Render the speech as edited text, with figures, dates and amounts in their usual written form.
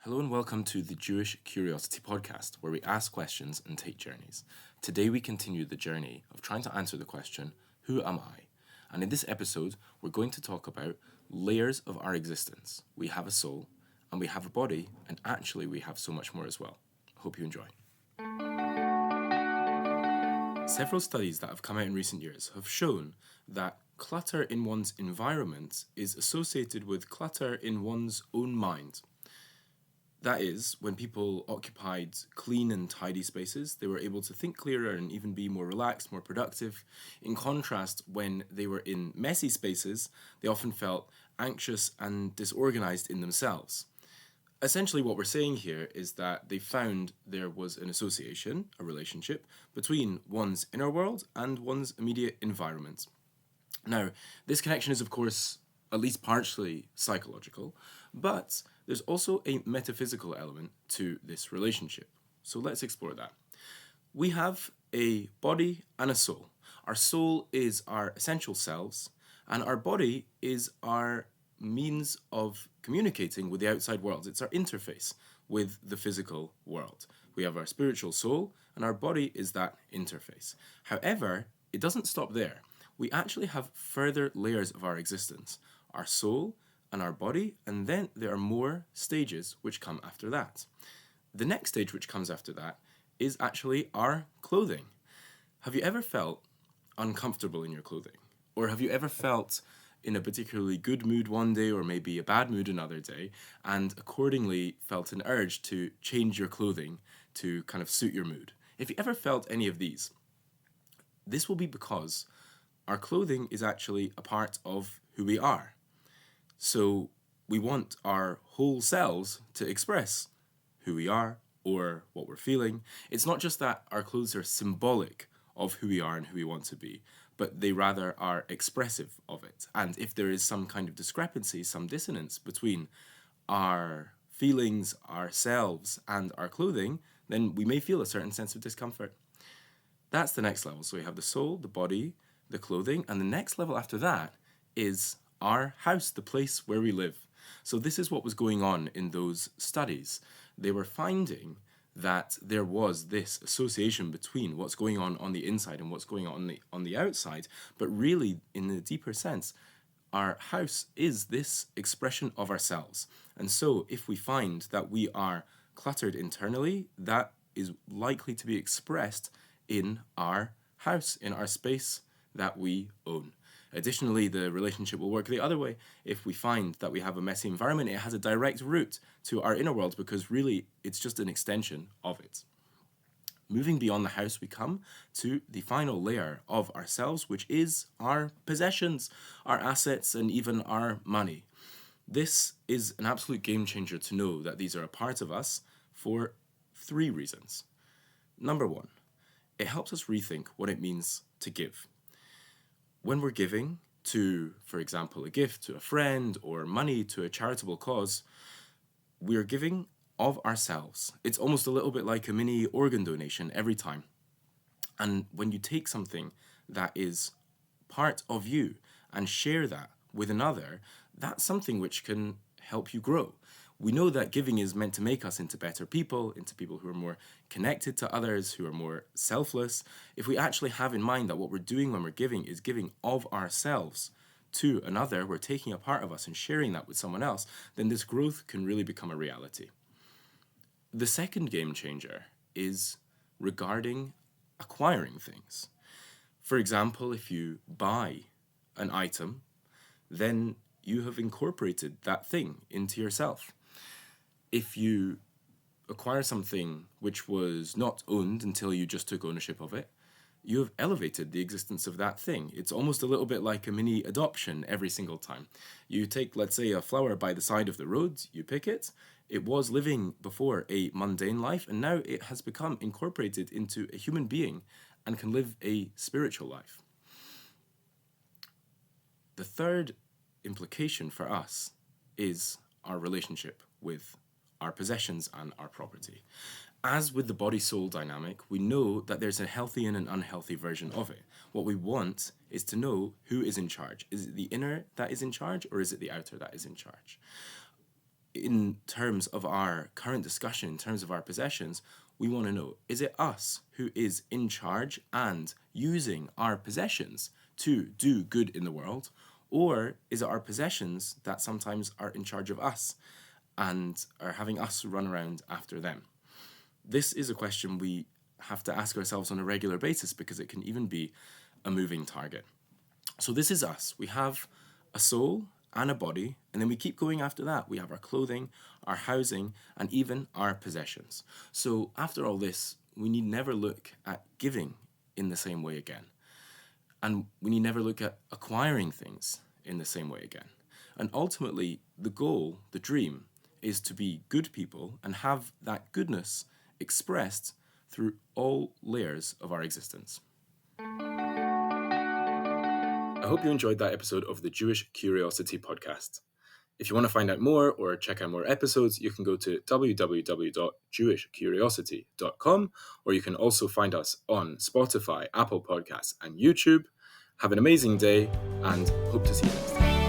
Hello and welcome to the Jewish Curiosity Podcast, where we ask questions and take journeys. Today we continue the journey of trying to answer the question, who am I? And in this episode, we're going to talk about layers of our existence. We have a soul, and we have a body, and actually we have so much more as well. Hope you enjoy. Several studies that have come out in recent years have shown that clutter in one's environment is associated with clutter in one's own mind. That is, when people occupied clean and tidy spaces, they were able to think clearer and even be more relaxed, more productive. In contrast, when they were in messy spaces, they often felt anxious and disorganized in themselves. Essentially, what we're saying here is that they found there was an association, a relationship, between one's inner world and one's immediate environment. Now, this connection is, of course, at least partially psychological, but there's also a metaphysical element to this relationship. So let's explore that. We have a body and a soul. Our soul is our essential selves, and our body is our means of communicating with the outside world. It's our interface with the physical world. We have our spiritual soul, and our body is that interface. However, it doesn't stop there. We actually have further layers of our existence. Our soul and our body, and then there are more stages which come after that. The next stage which comes after that is actually our clothing. Have you ever felt uncomfortable in your clothing? Or have you ever felt in a particularly good mood one day or maybe a bad mood another day, and accordingly felt an urge to change your clothing to kind of suit your mood? If you ever felt any of these, this will be because our clothing is actually a part of who we are. So we want our whole selves to express who we are or what we're feeling. It's not just that our clothes are symbolic of who we are and who we want to be, but they rather are expressive of it. And if there is some kind of discrepancy, some dissonance between our feelings, ourselves, and our clothing, then we may feel a certain sense of discomfort. That's the next level. So we have the soul, the body, the clothing, and the next level after that is our house, the place where we live. So this is what was going on in those studies. They were finding that there was this association between what's going on the inside and what's going on the outside, but really, in the deeper sense, our house is this expression of ourselves. And so if we find that we are cluttered internally, that is likely to be expressed in our house, in our space that we own. Additionally, the relationship will work the other way. If we find that we have a messy environment, it has a direct route to our inner world because really it's just an extension of it. Moving beyond the house, we come to the final layer of ourselves, which is our possessions, our assets, and even our money. This is an absolute game changer to know that these are a part of us for 3 reasons. Number 1, it helps us rethink what it means to give. When we're giving to, for example, a gift to a friend or money to a charitable cause, we're giving of ourselves. It's almost a little bit like a mini organ donation every time. And when you take something that is part of you and share that with another, that's something which can help you grow. We know that giving is meant to make us into better people, into people who are more connected to others, who are more selfless. If we actually have in mind that what we're doing when we're giving is giving of ourselves to another, we're taking a part of us and sharing that with someone else, then this growth can really become a reality. The second game changer is regarding acquiring things. For example, if you buy an item, then you have incorporated that thing into yourself. If you acquire something which was not owned until you just took ownership of it, you have elevated the existence of that thing. It's almost a little bit like a mini adoption every single time. You take, let's say, a flower by the side of the road, you pick it. It was living before a mundane life, and now it has become incorporated into a human being and can live a spiritual life. The third implication for us is our relationship with our possessions and our property. As with the body-soul dynamic, we know that there's a healthy and an unhealthy version of it. What we want is to know who is in charge. Is it the inner that is in charge, or is it the outer that is in charge? in terms of our current discussion, in terms of our possessions, we want to know, is it us who is in charge and using our possessions to do good in the world? Or is it our possessions that sometimes are in charge of us and are having us run around after them? This is a question we have to ask ourselves on a regular basis because it can even be a moving target. So this is us. We have a soul and a body, and then we keep going after that. We have our clothing, our housing, and even our possessions. So after all this, we need never look at giving in the same way again. And we need never look at acquiring things in the same way again. And ultimately, the goal, the dream, is to be good people and have that goodness expressed through all layers of our existence. I hope you enjoyed that episode of the Jewish Curiosity podcast. If you want to find out more or check out more episodes, you can go to www.jewishcuriosity.com, or you can also find us on Spotify, Apple Podcasts, and YouTube. Have an amazing day, and hope to see you next time.